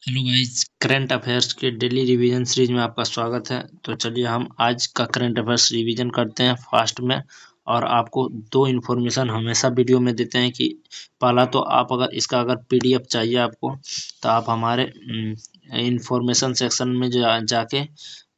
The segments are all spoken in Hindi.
हेलो गाइस, करंट अफेयर्स के डेली रिवीजन सीरीज में आपका स्वागत है। तो चलिए हम आज का करंट अफेयर्स रिवीजन करते हैं फास्ट में। और आपको दो इन्फॉर्मेशन हमेशा वीडियो में देते हैं कि पहला तो आप अगर इसका पीडीएफ चाहिए आपको, तो आप हमारे इंफॉर्मेशन सेक्शन में जाके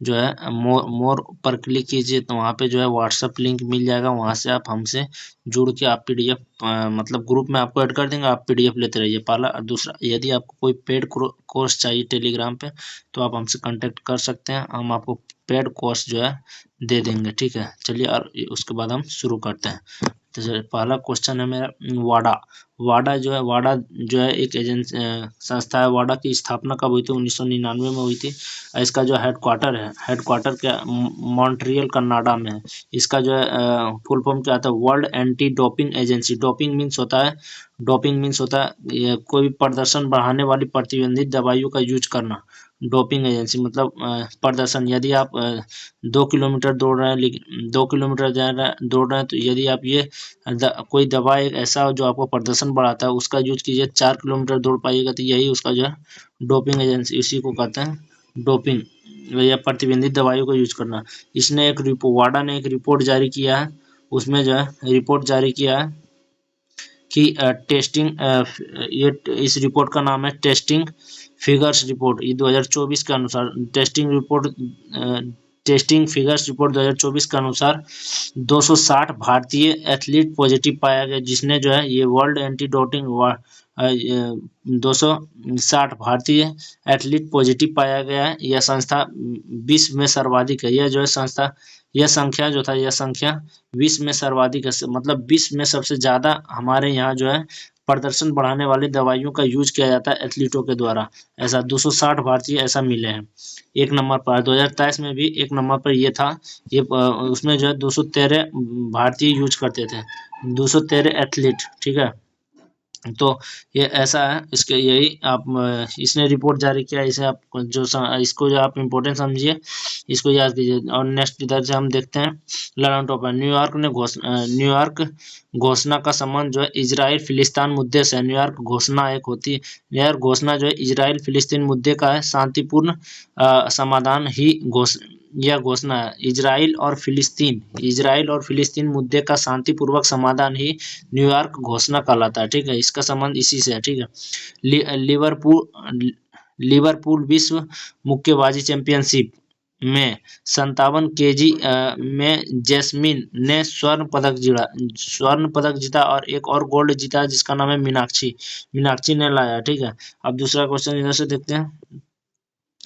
जो है मोर पर क्लिक कीजिए, तो वहाँ पे जो है व्हाट्सएप लिंक मिल जाएगा। वहाँ से आप हमसे जुड़ के आप पीडीएफ मतलब ग्रुप में आपको ऐड कर देंगे, आप पीडीएफ लेते रहिए पहला। और दूसरा, यदि आपको कोई पेड कोर्स चाहिए टेलीग्राम पे, तो आप हमसे कांटेक्ट कर सकते हैं, हम आपको पेड कोर्स जो है दे देंगे। ठीक है, चलिए और उसके बाद हम शुरू करते हैं। तो पहला क्वेश्चन है मेरा, वाडा। वाडा जो है एक एजेंसी संस्था है। वाडा की स्थापना कब हुई थी? 1999 में हुई थी। और इसका जो हेडक्वार्टर क्या मॉन्ट्रियल कनाडा में है। इसका जो है फुल फॉर्म क्या आता है? World anti doping agency. Doping means होता है ये कोई भी प्रदर्शन बढ़ाने वाली प्रतिबंधित दवाइयों का यूज करना। डोपिंग एजेंसी मतलब प्रदर्शन। यदि आप 2 किलोमीटर दौड़ रहे हैं, लेकिन 2 किलोमीटर दौड़ रहे हैं, तो यदि आप ये कोई दवा एक ऐसा हो जो आपको प्रदर्शन बढ़ाता है, उसका यूज कीजिए, 4 किलोमीटर दौड़ पाइएगा, तो यही उसका जो है डोपिंग एजेंसी, इसी को कहते हैं डोपिंग या प्रतिबंधित दवाइयों का यूज करना। इसने एक रिपोर्ट वाडा ने एक रिपोर्ट जारी किया है। उसमें जो है रिपोर्ट जारी किया है कि ये इस रिपोर्ट का नाम है टेस्टिंग फिगर्स रिपोर्ट। ये 2024 के अनुसार टेस्टिंग फिगर्स रिपोर्ट 2024 के अनुसार 260 भारतीय एथलीट पॉजिटिव पाया गया, जिसने जो है ये वर्ल्ड एंटी डोपिंग 260 भारतीय एथलीट पॉजिटिव पाया गया है। यह संस्था विश्व में सर्वाधिक है। यह संख्या जो था, यह संख्या विश्व में सर्वाधिक है। मतलब विश्व में सबसे ज्यादा हमारे यहाँ जो है प्रदर्शन बढ़ाने वाली दवाइयों का यूज किया जाता है एथलीटों के द्वारा। ऐसा 260 भारतीय ऐसा मिले हैं। एक नंबर पर 2023 में भी एक नंबर पर ये था। ये उसमें जो है 213 भारतीय यूज करते थे, 213 एथलीट। ठीक है, तो ये ऐसा है। इसके यही आप इसने रिपोर्ट जारी किया। इसे आप इसको जो आप इम्पोर्टेंट समझिए, इसको याद कीजिए। और नेक्स्ट इधर से हम देखते हैं लड़न टॉप है। न्यूयॉर्क घोषणा का संबंध जो है इजराइल फिलिस्तीन मुद्दे से है। न्यूयॉर्क घोषणा एक होती है। न्यूयॉर्क घोषणा जो है इजराइल फिलिस्तीन मुद्दे का है शांतिपूर्ण समाधान ही यह घोषणा है। इजराइल और फिलिस्तीन मुद्दे का शांतिपूर्वक समाधान ही न्यूयॉर्क घोषणा कहलाता है। ठीक है, इसका संबंध इसी से है। ठीक है, लिवरपूल विश्व मुक्केबाजी चैंपियनशिप में 57 केजी में जैस्मिन ने स्वर्ण पदक जीता और एक और गोल्ड जीता, जिसका नाम है मीनाक्षी ने लाया। ठीक है, अब दूसरा क्वेश्चन इधर से देखते हैं।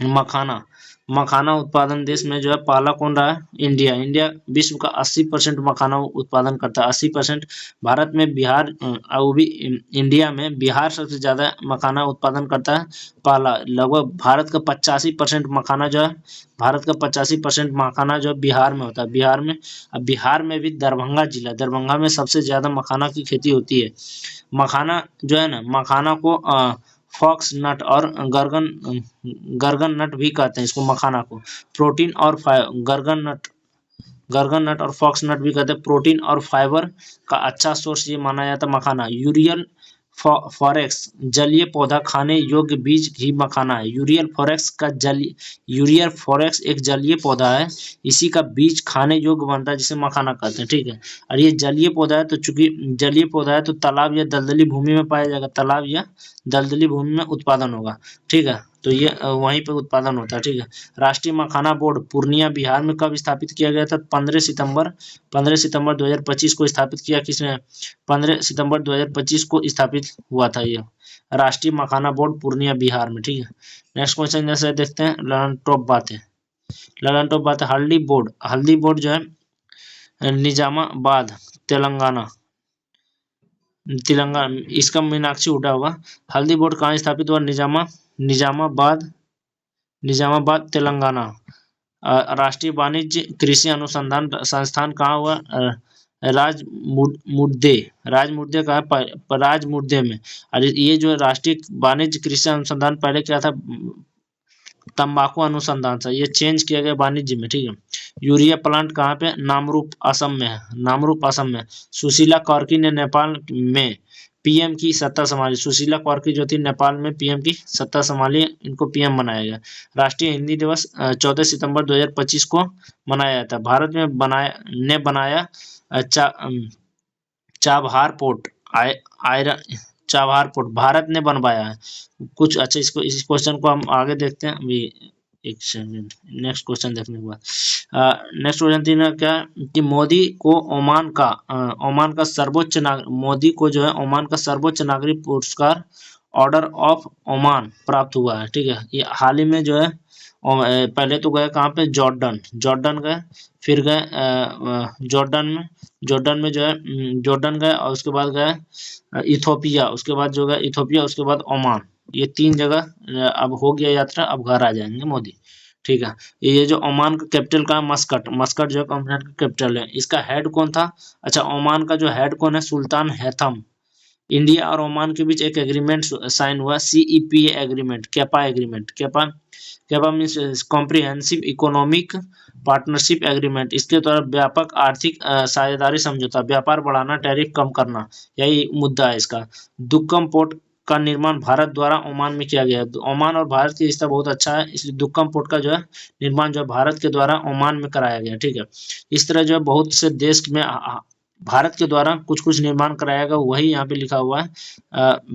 मखाना मखाना उत्पादन देश में जो है पहला कौन रहा है? इंडिया विश्व का 80% मखाना उत्पादन करता है। 80%। भारत में बिहार वो भी इंडिया में बिहार सबसे ज्यादा मखाना उत्पादन करता है। पहला लगभग भारत का 85% मखाना जो है बिहार में होता है। बिहार में भी दरभंगा में सबसे ज्यादा मखाना की खेती होती है। मखाना जो है ना, मखाना को फॉक्स नट और गर्गन नट भी कहते हैं इसको। मखाना को प्रोटीन और गर्गन नट और फॉक्स नट भी कहते हैं। प्रोटीन और फाइबर का अच्छा सोर्स ये माना जाता है मखाना। फॉरेक्स जलीय पौधा खाने योग्य बीज ही मखाना है। यूरियल फॉरेक्स एक जलीय पौधा है। इसी का बीज खाने योग्य बनता है, जिसे मखाना कहते हैं। ठीक है, और ये जलीय पौधा है, तो चूंकि जलीय पौधा है तो तालाब या दलदली भूमि में पाया जाएगा। तालाब या दलदली भूमि में उत्पादन होगा। ठीक है, तो ये वहीं पे उत्पादन होता है। ठीक है, राष्ट्रीय मखाना बोर्ड पूर्णिया बिहार में कब स्थापित किया गया था? 15 सितंबर 2025 को स्थापित किया। किसने? 15 सितंबर 2025 को स्थापित हुआ था ये राष्ट्रीय मखाना बोर्ड पूर्णिया बिहार में। ठीक है, नेक्स्ट क्वेश्चन जैसे देखते हैं ललन टॉप बातें। हल्दी बोर्ड जो है निजामाबाद तेलंगाना इसका मीनाक्षी उठा होगा। हल्दी बोर्ड कहाँ स्थापित हुआ? निजामाबाद तेलंगाना। राष्ट्रीय वाणिज्य कृषि अनुसंधान संस्थान कहाँ हुआ? राजमुद्दे का है राजमुद्दे में। और ये जो राष्ट्रीय वाणिज्य कृषि अनुसंधान पहले क्या था? तंबाकू अनुसंधान था, ये चेंज किया गया वाणिज्य में। ठीक है, यूरिया प्लांट कहाँ पे? नामरूप असम में है। सुशीला कार्की ने नेपाल में पीएम की सत्ता संभाली। सुशीला कौरकी जो थी नेपाल में पीएम की सत्ता संभाली, इनको पीएम बनाया गया। राष्ट्रीय हिंदी दिवस 14 सितंबर 2025 को मनाया जाता है। भारत में बनाया Chabahar port iron Chabahar port Bharat ने बनवाया है कुछ। अच्छा, इस क्वेश्चन को हम आगे देखते हैं अभी, एक सेकंड। नेक्स्ट क्वेश्चन देखने के बाद नेक्स्ट क्वेश्चन थी क्या कि ओमान का सर्वोच्च मोदी को जो है ओमान का सर्वोच्च नागरिक पुरस्कार ऑर्डर ऑफ ओमान प्राप्त हुआ है। ठीक है, ये हाल ही में जो है पहले तो गए कहाँ पे, जॉर्डन गए, फिर गए जॉर्डन में जो है जॉर्डन गए, और उसके बाद गए इथोपिया, उसके बाद जो गए इथोपिया, उसके बाद ओमान। ये 3 जगह अब हो गया यात्रा, अब घर आ जाएंगे मोदी। ठीक है, ये जो ओमान का कैपिटल का मस्कट, मस्कट जो है कॉन्टिनेंट का कैपिटल है। इसका हेड कौन था? अच्छा, ओमान का जो हेड कौन है? सुल्तान हैथम। इंडिया और ओमान के बीच एक एग्रीमेंट साइन हुआ, CEPA agreement, kappa agreement. Kappa means comprehensive economic partnership agreement. इसके द्वारा व्यापक आर्थिक साझेदारी समझौता, व्यापार बढ़ाना, टैरिफ कम करना, यही मुद्दा है इसका। दुक्कम पोर्ट का निर्माण भारत द्वारा ओमान में किया गया है। ओमान और भारत की रिश्ता बहुत अच्छा है, इसलिए दुक्कम पोर्ट का जो है निर्माण जो है भारत के द्वारा ओमान में कराया गया। ठीक है, इस तरह जो है बहुत से देश में भारत के द्वारा कुछ कुछ निर्माण कराया गया, वही यहाँ पे लिखा हुआ है।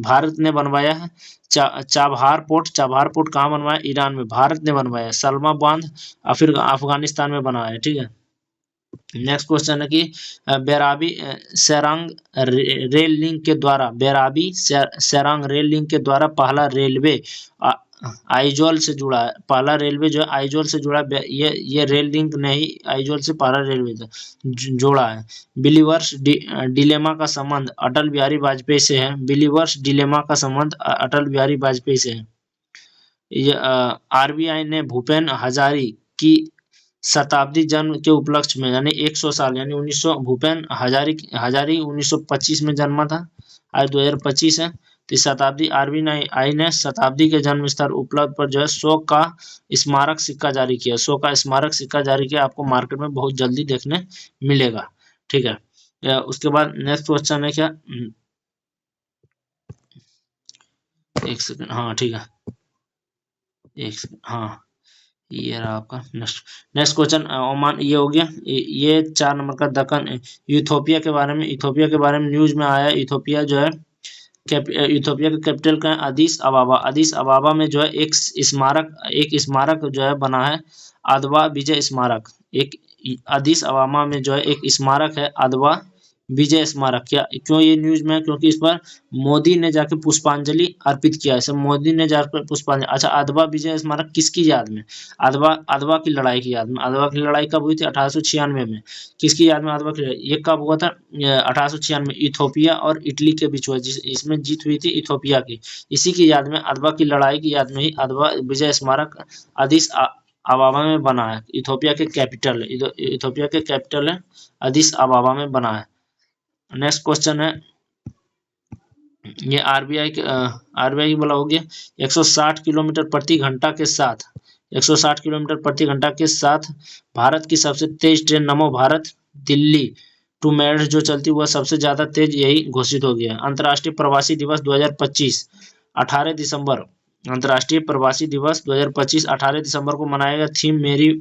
भारत ने बनवाया है चाबहार पोर्ट कहाँ बनवाया? ईरान में भारत ने बनवाया। सलमा बांध फिर अफगानिस्तान में बना है। ठीक है, नेक्स्ट क्वेश्चन है कि बेराबी सेरांग रेल लिंक के द्वारा, बेराबी सेरांग रेल लिंक के द्वारा पहला रेलवे आइजोल से जुड़ा है। पहला रेलवे जो है आइजोल से जुड़ा, ये रेल लिंक नहीं, आइजोल से पहला रेलवे जोड़ा है। बिलीवर्स डिलेमा का संबंध अटल बिहारी वाजपेयी से है। बिलीवर्स डिलेमा का संबंध अटल बिहारी वाजपेयी से है। ये RBI ने भूपेन हजारी की शताब्दी जन्म के उपलक्ष्य में, यानी 100 साल, यानी 1900, भूपेन हजारी 1925 में जन्मा था, आज 2025 है। तो शताब्दी RBI ने शताब्दी के जन्म स्थल उपलब्ध पर जो है 100 का स्मारक सिक्का जारी किया। 100 का स्मारक सिक्का जारी किया, आपको मार्केट में बहुत जल्दी देखने मिलेगा। ठीक है, उसके बाद नेक्स्ट क्वेश्चन है क्या, एक सेकंड, हाँ ठीक है, एक सेकंड, हाँ ये रहा आपका नेक्स्ट क्वेश्चन। ओमान ये हो गया, ये 4 नंबर का दक्कन। इथोपिया के बारे में, न्यूज में आया। इथोपिया जो है इथोपिया का कैपिटल का है अदीस अबाबा। अदीस अबाबा में जो है एक स्मारक जो है बना है, अदवा विजय स्मारक। एक अदीस अबाबा में जो है एक स्मारक है, अदवा विजय स्मारक। क्या क्यों ये न्यूज में है? क्योंकि इस पर मोदी ने जाके पुष्पांजलि अर्पित किया है। मोदी ने जाकर पुष्पांजलि। अच्छा, अदवा विजय स्मारक किसकी याद में? अदवा की लड़ाई की याद में। अदवा की लड़ाई कब हुई थी? 1896 में। किसकी याद में अदवा की लड़ाई? ये कब हुआ था? 1896 में इथोपिया और इटली के बीच हुआ, इसमें जीत हुई थी इथोपिया की। इसी की याद में, अदवा की लड़ाई की याद में ही अदवा विजय स्मारक अदीस अबाबा में बना है। इथोपिया के कैपिटल है अदीस अबाबा में बना है। नेक्स्ट क्वेश्चन है, ये RBI की बोला हो गया। 160 किलोमीटर प्रति घंटा के साथ 160 किलोमीटर प्रति घंटा के साथ भारत की सबसे तेज train NaMo Bharat Delhi to Meerut जो चलती, वह सबसे ज्यादा तेज यही घोषित हो गया। अंतर्राष्ट्रीय प्रवासी दिवस 2025 18 दिसंबर। अंतर्राष्ट्रीय प्रवासी दिवस 2025 18 दिसंबर को मनाया गया। थीम मेरी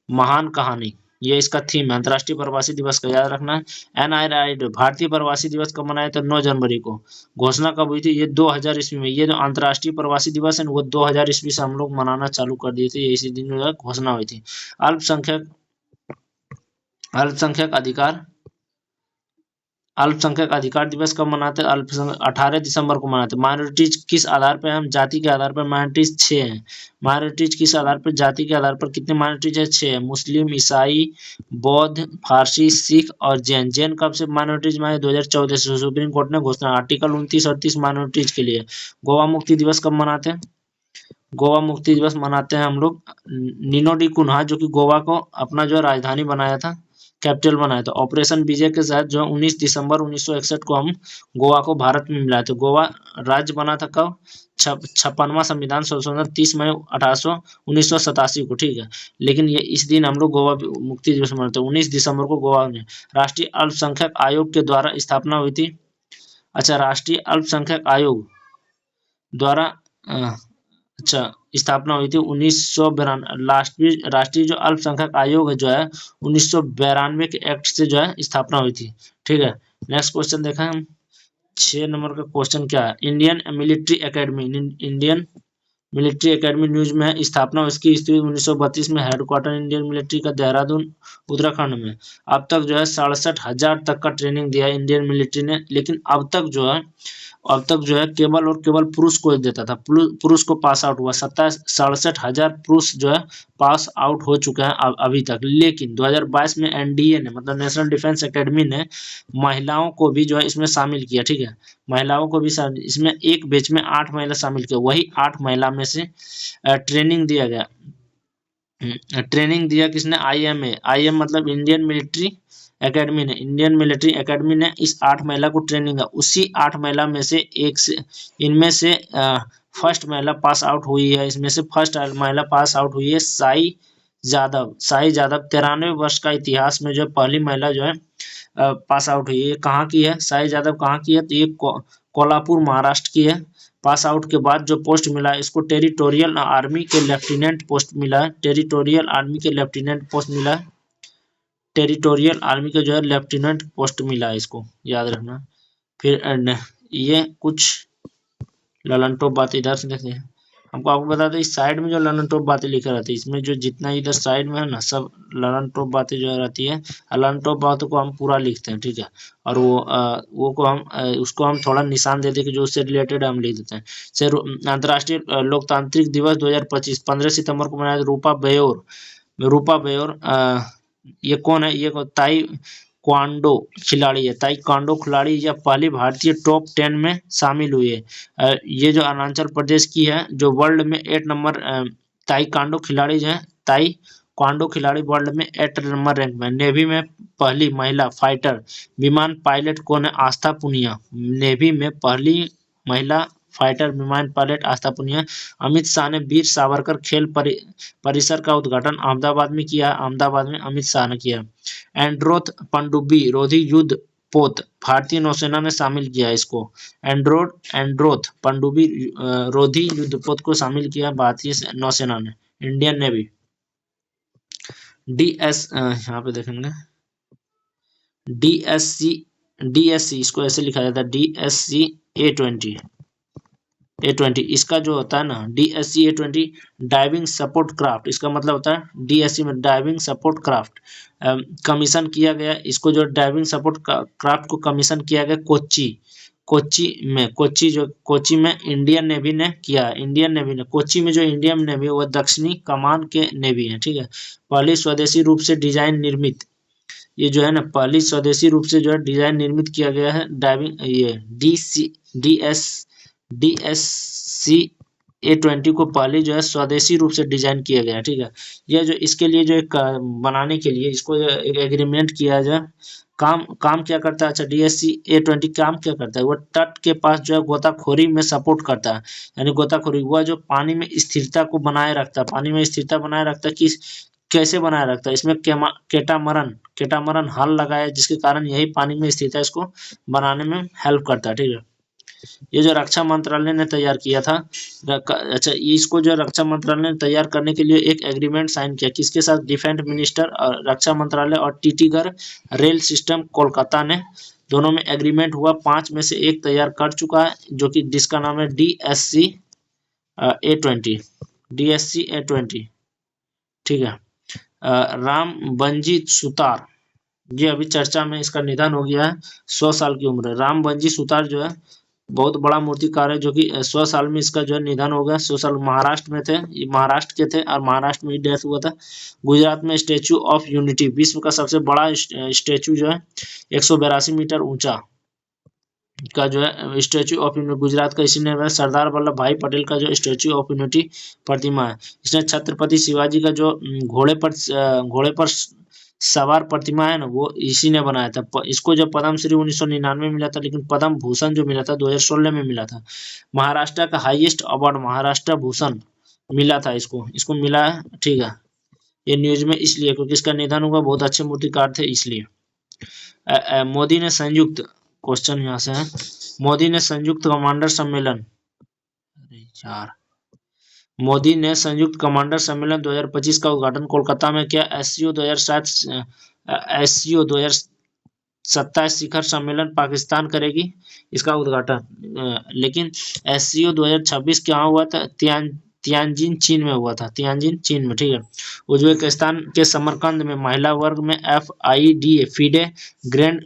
महान कहानी, ये इसका थीम है। अंतर्राष्ट्रीय प्रवासी दिवस का याद रखना है। NRI भारतीय प्रवासी दिवस कब मनाया था? 9 जनवरी को। घोषणा कब हुई थी? ये 2000 ईस्वी में। ये जो अंतर्राष्ट्रीय प्रवासी दिवस है वो 2000 ईस्वी से हम लोग मनाना चालू कर दिए थे, इसी दिन जो है घोषणा हुई थी। अल्पसंख्यक अधिकार दिवस कब मनाते हैं? 18 दिसंबर को मनाते हैं। माइनॉरिटीज किस आधार पर? हम जाति के आधार पर माइनॉरिटीज 6 हैं। माइनॉरिटीज किस आधार पर? जाति के आधार पर। कितने माइनॉरिटीज है? 6 है। मुस्लिम, ईसाई, बौद्ध, फारसी, सिख और जैन। जैन कब से माइनॉरिटीज में आए? 2014 से सुप्रीम कोर्ट ने घोषणा, आर्टिकल 29 और 30 माइनॉरिटीज के लिए। गोवा मुक्ति दिवस कब मनाते हैं? गोवा मुक्ति दिवस मनाते हैं हम लोग नीनो डी कुन्हा, जो कि गोवा को अपना जो राजधानी बनाया था, कैपिटल बनाया था। ऑपरेशन विजय के साथ जो 19 दिसंबर 1961 को हम गोवा को भारत में मिलाए थे। गोवा राज्य बना था कब? 56वां संविधान संशोधन 30 मई 1987 को। ठीक है, लेकिन ये इस दिन हम लोग गोवा मुक्ति दिवस मनाते हैं 19 दिसंबर को। गोवा में राष्ट्रीय अल्पसंख्यक आयोग के द्वारा स्थापना हुई थी। अच्छा, राष्ट्रीय अल्पसंख्यक आयोग द्वारा अच्छा स्थापना हुई थी 1992। राष्ट्रीय जो अल्पसंख्यक आयोग है जो है 1992 के एक्ट से जो है स्थापना हुई थी। ठीक है, नेक्स्ट क्वेश्चन देखा हम। 6 नंबर का क्वेश्चन क्या है? Indian military academy, Indian military academy news में है, स्थापना इसकी स्थिति 1932 में, हेडक्वार्टर इंडियन मिलिट्री का देहरादून उत्तराखंड में। अब तक जो है 67,000 तक का ट्रेनिंग दिया है इंडियन मिलिट्री ने, लेकिन अब तक जो है केवल और केवल पुरुष को ही देता था, पुरुष को पास आउट हुआ 67,000 पुरुष जो है पास आउट हो चुके हैं अभी तक। लेकिन 2022 में एनडीए ने मतलब नेशनल डिफेंस एकेडमी ने महिलाओं को भी जो है इसमें शामिल किया। ठीक है, महिलाओं को भी इसमें एक बैच में 8 महिला शामिल किया, वही 8 महिला में से ट्रेनिंग दिया गया। ट्रेनिंग दिया किसने? आईएम मतलब इंडियन मिलिट्री एकेडमी ने, इंडियन मिलिट्री एकेडमी ने इस 8 महिला को ट्रेनिंग दिया। उसी 8 महिला में से इनमें से फर्स्ट महिला पास आउट हुई है, इसमें से फर्स्ट महिला पास आउट हुई है साई जादव। 93 वर्ष का इतिहास में जो पहली महिला जो है पास आउट हुई है। कहाँ की है साई जादव? कहाँ की है? तो ये कोल्हापुर महाराष्ट्र की है। पास आउट के बाद जो पोस्ट मिला है इसको टेरिटोरियल आर्मी के लेफ्टिनेंट पोस्ट मिला है, टेरिटोरियल आर्मी के लेफ्टिनेंट पोस्ट मिला है, टेरिटोरियल आर्मी के जो है लेफ्टिनेंट पोस्ट मिला है, इसको याद रखना। फिर ये कुछ ललन टॉप बातें इधर से देखते हैं। आपको बता दें इस साइड में जो ललन टॉप बातें लिखा रहती है, इसमें जो जितना इधर साइड में है ना सब ललन टॉप बातें जो रहती है, ललन टॉप बातों को हम पूरा लिखते हैं। ठीक है, और वो को हम उसको हम थोड़ा निशान देते कि जो उससे रिलेटेड हम लिख देते हैं। सर, अंतर्राष्ट्रीय लोकतांत्रिक दिवस 2025 15 सितंबर को मनाया। रूपा बेयोर ये कौन है? ये ताई क्वांडो खिलाड़ी है, ताइक्वांडो खिलाड़ी, या पहली भारतीय टॉप 10 में शामिल हुई है। ये जो अरुणाचल प्रदेश की है, जो वर्ल्ड में 8 नंबर ताइक्वांडो खिलाड़ी जो है, ताइक्वांडो खिलाड़ी वर्ल्ड में 8 नंबर रैंक में। नेवी में पहली महिला फाइटर विमान पायलट कौन है? आस्था पुनिया। नेवी में पहली महिला फाइटर विमान पायलट आस्था पुनिया। अमित शाह ने वीर सावरकर खेल परिसर का उद्घाटन अहमदाबाद में किया। अहमदाबाद में अमित शाह ने किया। एंड्रोथ पनडुब्बी रोधी युद्ध पोत भारतीय नौसेना ने शामिल किया इसको। एंड्रोथ पनडुब्बी रोधी युद्धपोत को शामिल किया भारतीय नौसेना ने, इंडियन नेवी। यहाँ पे देखेंगे डीएससी इसको ऐसे लिखा जाता है, डीएससी A20 इसका जो होता है ना DSC A20 diving support craft, इसका मतलब होता है डीएससी में डाइविंग सपोर्ट क्राफ्ट। कमीशन किया गया इसको, जो डाइविंग सपोर्ट क्राफ्ट को कमीशन किया गया कोच्चि में इंडियन नेवी ने किया। इंडियन नेवी ने कोच्चि में जो इंडियन नेवी वो दक्षिणी कमान के नेवी है। ठीक है, पहली स्वदेशी रूप से डिजाइन निर्मित, ये जो है ना पहली स्वदेशी रूप से जो है डिजाइन निर्मित किया गया है डाइविंग, ये डीएससी A20 को पहले जो है स्वदेशी रूप से डिजाइन किया गया है। ठीक है, यह जो इसके लिए जो एक बनाने के लिए इसको एक एग्रीमेंट किया जाए। काम क्या करता है? अच्छा, डीएससी A20 काम क्या करता है? वो तट के पास जो है गोताखोरी में सपोर्ट करता है, यानी गोताखोरी वह जो पानी में स्थिरता को बनाए रखता है, पानी में स्थिरता बनाए रखता है। कैसे बनाए रखता है? इसमें केटामरन हल लगाया, जिसके कारण यही पानी में स्थिरता इसको बनाने में हेल्प करता है। ठीक है, ये जो रक्षा मंत्रालय ने तैयार किया था। अच्छा, इसको जो रक्षा मंत्रालय ने तैयार करने के लिए एक एग्रीमेंट साइन किया, किसके साथ? डिफेंस मिनिस्टर और रक्षा मंत्रालय और टीटीगर रेल सिस्टम कोलकाता ने, दोनों में एग्रीमेंट हुआ। 5 में से एक तैयार कर चुका है, जो कि जिसका नाम है डीएससी A20। ठीक है, राम बंजी सुतार, ये अभी चर्चा में, इसका निधन हो गया है, 100 साल की उम्र है। राम बंजी सुतार जो है बहुत बड़ा मूर्तिकार है, जो कि 100 साल में इसका जो है निधन हो गया। 100 साल महाराष्ट्र में थे, ये महाराष्ट्र के थे और महाराष्ट्र में ही डेथ हुआ था। गुजरात में स्टेचू ऑफ यूनिटी, विश्व का सबसे बड़ा स्टेचू जो है 182 मीटर ऊंचा का जो है स्टेचू ऑफ यूनिटी गुजरात का इसी ने है। सरदार वल्लभ भाई पटेल का जो स्टेचू ऑफ यूनिटी प्रतिमा है, इसने छत्रपति शिवाजी का जो घोड़े पर सवार प्रतिमा है ना, वो इसी ने बनाया था। इसको जो पद्मश्री 1999 में मिला था, लेकिन पद्म भूषण जो मिला था 2016 में मिला था। महाराष्ट्र का हाईएस्ट अवार्ड महाराष्ट्र भूषण मिला था इसको मिला है। ठीक है, ये न्यूज में इसलिए क्योंकि इसका निधन हुआ, बहुत अच्छे मूर्तिकार थे इसलिए। मोदी ने संयुक्त, क्वेश्चन यहाँ से है, मोदी ने संयुक्त कमांडर सम्मेलन, अरे यार, मोदी ने संयुक्त कमांडर सम्मेलन 2025 का उद्घाटन कोलकाता में किया। एससीओ 2007 एससीओ 2027 शिखर सम्मेलन पाकिस्तान करेगी इसका उद्घाटन। लेकिन एससीओ 2026 कहाँ हुआ था? तियानजिन चीन में हुआ था, तियानजिन चीन में, ठीक है। उज्बेकिस्तान के समरकंद में महिला वर्ग में FIDE grand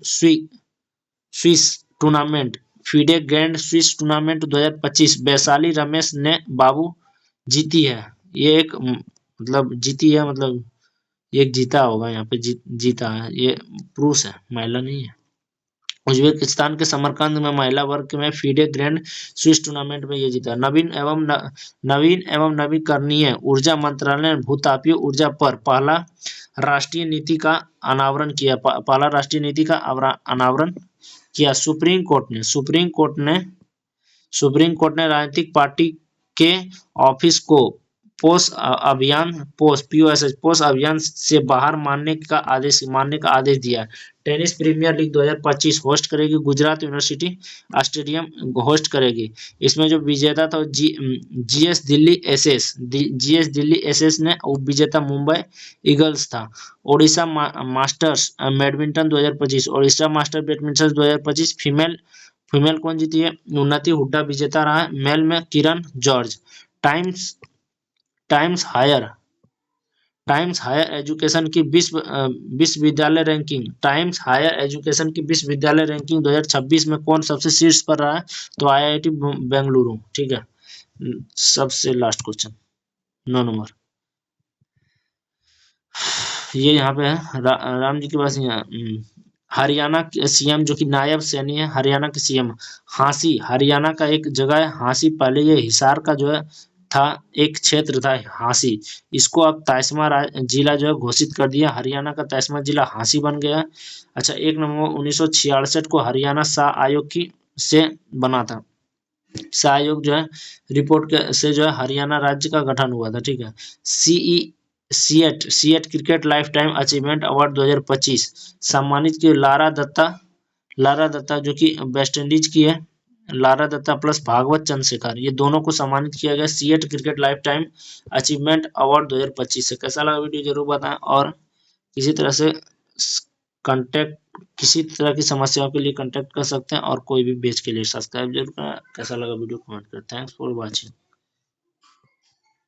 Swiss tournament, FIDE grand Swiss tournament 2025 Vaishali Ramesh ने बाबू जीती है। ये एक मतलब जीती है, मतलब एक जीता होगा यहाँ पे, जीता है, ये पुरुष है, महिला नहीं है। उज्बेकिस्तान के समरकंद में महिला वर्ग में FIDE ग्रैंड स्विस टूर्नामेंट में ये जीता। नवीन एवं नवीकरणीय ऊर्जा मंत्रालय ने भूतापीय ऊर्जा पर पहला राष्ट्रीय नीति का अनावरण किया। किया। सुप्रीम कोर्ट ने राजनीतिक पार्टी के ऑफिस को पोष अभियान से बाहर मानने का आदेश दिया। टेनिस प्रीमियर लीग 2025 होस्ट करेगी गुजरात यूनिवर्सिटी स्टेडियम होस्ट करेगी। इसमें जो विजेता था GS दिल्ली एसएस ने, विजेता मुंबई ईगल्स था। Odisha masters badminton 2025, Odisha master badminton 2025 female कौन जीती है? उन्नति हुड्डा विजेता रहा है। मेल में किरण जॉर्ज। टाइम्स हायर एजुकेशन की विश्वविद्यालय रैंकिंग, टाइम्स हायर एजुकेशन की विश्वविद्यालय रैंकिंग 2026 में कौन सबसे शीर्ष पर रहा है? तो IIT बेंगलुरु, ठीक है। सबसे लास्ट क्वेश्चन 9 नंबर, ये यहाँ पे है राम जी के पास। हरियाणा के सीएम जो कि नायब सैनी है, हरियाणा के सीएम हांसी, हरियाणा का एक जगह है हांसी, पहले ये हिसार का जो है था, एक क्षेत्र था हांसी, इसको अब तहसीमा जिला जो है घोषित कर दिया। हरियाणा का तहसीमा जिला हांसी बन गया। अच्छा, 1 नवंबर 1966 को हरियाणा शाह आयोग से बना था। शाह आयोग जो है रिपोर्ट से जो है हरियाणा राज्य का गठन हुआ था, ठीक है। CEAT cricket life time achievement award 2025 सम्मानित की लारा दत्ता जो कि वेस्ट इंडीज की है, लारा दत्ता प्लस भागवत चंद्रशेखर, ये दोनों को सम्मानित किया गया CEAT cricket life time achievement award 2025 से। कैसा लगा वीडियो जरूर बताएं, और किसी तरह से किसी तरह की समस्याओं के लिए कांटेक्ट कर सकते हैं, और कोई भी पेज के लिए सब्सक्राइब जरूर करें। कैसा लगा वीडियो कमेंट करें। Thanks for watching.